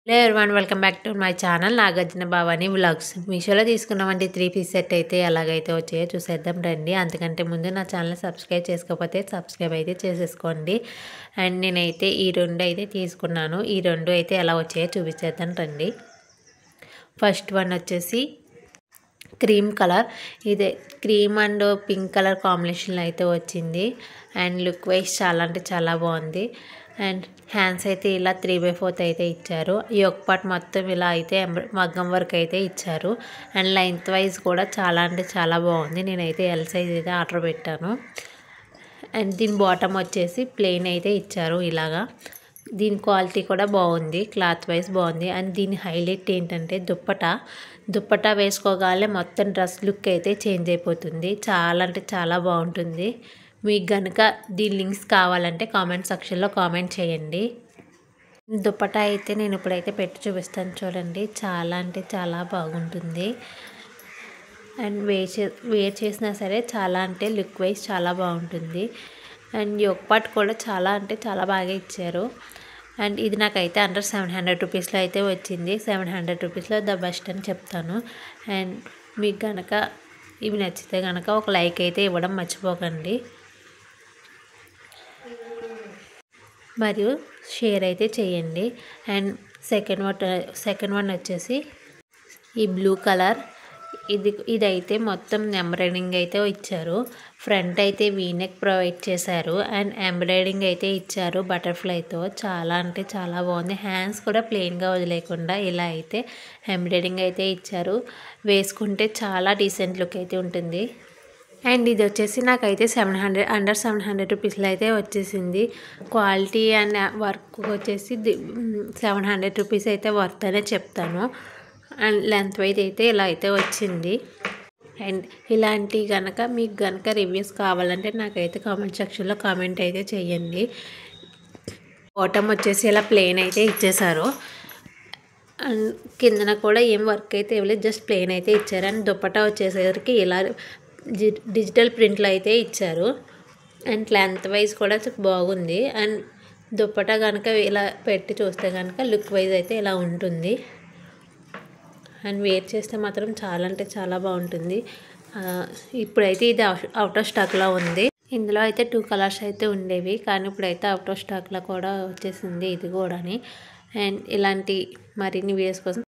Hello everyone, welcome back to my channel Nagarjuna Bhavani vlogs. మీషోలో తీసుకున్నామంటే 3 piece set అయితే ఎలాగైతే వచ్చాయో చూసేద్దాం రండి. అంతకంటే ముందు నా ఛానల్ సబ్స్క్రైబ్ చేసుకోకపోతే సబ్స్క్రైబ్ అయితే చేసేసుకోండి. అండ్ నేనైతే ఈ రెండు అయితే తీసుకున్నాను. ఈ రెండు అయితే ఎలా వచ్చాయో చూపించేద్దాం రండి. ఫస్ట్ వన్ వచ్చేసి క్రీమ్ కలర్. ఇదే క్రీమ్ అండ్ పింక్ కలర్ కాంబినేషన్లో అయితే వచ్చింది. అండ్ లుక్ వైజ్ చాలా అంటే చాలా బాగుంది. అండ్ హ్యాండ్స్ అయితే ఇలా 3/4 అయితే ఇచ్చారు. ఈ ఒక పార్ట్ మొత్తం ఇలా అయితే మగ్గం వర్క్ అయితే ఇచ్చారు. అండ్ లెంత్ వైజ్ కూడా చాలా అంటే చాలా బాగుంది. నేనైతే ఎల్ సైజ్ అయితే ఆర్డర్ పెట్టాను. అండ్ దీని బాటమ్ వచ్చేసి ప్లెయిన్ అయితే ఇచ్చారు ఇలాగా. దీని క్వాలిటీ కూడా బాగుంది, క్లాత్ వైజ్ బాగుంది. అండ్ దీని హైలైట్ ఏంటంటే దుప్పటా వేసుకోగానే మొత్తం డ్రెస్ లుక్ అయితే చేంజ్ అయిపోతుంది. చాలా అంటే చాలా బాగుంటుంది. మీకు కనుక దీని లింక్స్ కావాలంటే కామెంట్ సెక్షన్లో కామెంట్ చేయండి. దుప్పటా అయితే నేను ఇప్పుడైతే పెట్టి చూపిస్తాను చూడండి. చాలా అంటే చాలా బాగుంటుంది. అండ్ వేర్ చేసినా సరే చాలా అంటే లుక్ వైజ్ చాలా బాగుంటుంది. అండ్ యోక్ పార్ట్ కూడా చాలా అంటే చాలా బాగా ఇచ్చారు. అండ్ ఇది నాకైతే అండర్ 700 రూపీస్లో అయితే వచ్చింది. 700 రూపీస్లో ద బెస్ట్ అని చెప్తాను. అండ్ మీకు కనుక ఇవి నచ్చితే కనుక ఒక లైక్ అయితే ఇవ్వడం మర్చిపోకండి. మరియు షేర్ అయితే చేయండి. అండ్ సెకండ్ వన్ వచ్చేసి ఈ బ్లూ కలర్. ఇదైతే మొత్తం ఎంబ్రాయిడింగ్ అయితే ఇచ్చారు. ఫ్రంట్ అయితే వీనెక్ ప్రొవైడ్ చేశారు. అండ్ ఎంబ్రాయిడింగ్ అయితే ఇచ్చారు బటర్ఫ్లైతో. చాలా అంటే చాలా బాగుంది. హ్యాండ్స్ కూడా ప్లెయిన్గా వదిలేకుండా ఇలా అయితే ఎంబ్రాయిడింగ్ అయితే ఇచ్చారు. వేసుకుంటే చాలా డీసెంట్ లుక్ అయితే ఉంటుంది. అండ్ ఇది వచ్చేసి నాకైతే అండర్ 700 రూపీస్లో అయితే వచ్చేసింది. క్వాలిటీ అండ్ వర్క్ వచ్చేసి 700 రూపీస్ అయితే వర్త్ అనే చెప్తాను. అండ్ లెంత్ వైజ్ అయితే ఇలా అయితే వచ్చింది. అండ్ ఇలాంటి కనుక మీకు కనుక రివ్యూస్ కావాలంటే నాకైతే కామెంట్ సెక్షన్లో కామెంట్ అయితే చేయండి. బాటమ్ వచ్చేసి ఇలా ప్లెయిన్ అయితే ఇచ్చేసారు. అండ్ కిందన కూడా ఏం వర్క్ అయితే ఇవ్వలేదు, జస్ట్ ప్లెయిన్ అయితే ఇచ్చారు. అండ్ దుప్పటా వచ్చేసరికి ఇలా డిజిటల్ ప్రింట్లో అయితే ఇచ్చారు. అండ్ లెంత్ వైజ్ కూడా బాగుంది. అండ్ దుప్పటా కనుక ఇలా పెట్టి చూస్తే కనుక లుక్ వైజ్ అయితే ఇలా ఉంటుంది. అండ్ వేర్ చేస్తే మాత్రం చాలా అంటే చాలా బాగుంటుంది. ఇప్పుడైతే ఇది అవుట్ ఆఫ్ స్టాక్లో ఉంది. ఇందులో అయితే 2 కలర్స్ అయితే ఉండేవి, కానీ ఇప్పుడైతే అవుట్ ఆఫ్ స్టాక్లో కూడా వచ్చేసింది ఇది కూడాని. అండ్ ఇలాంటి మరిన్ని వీడియోస్ కోసం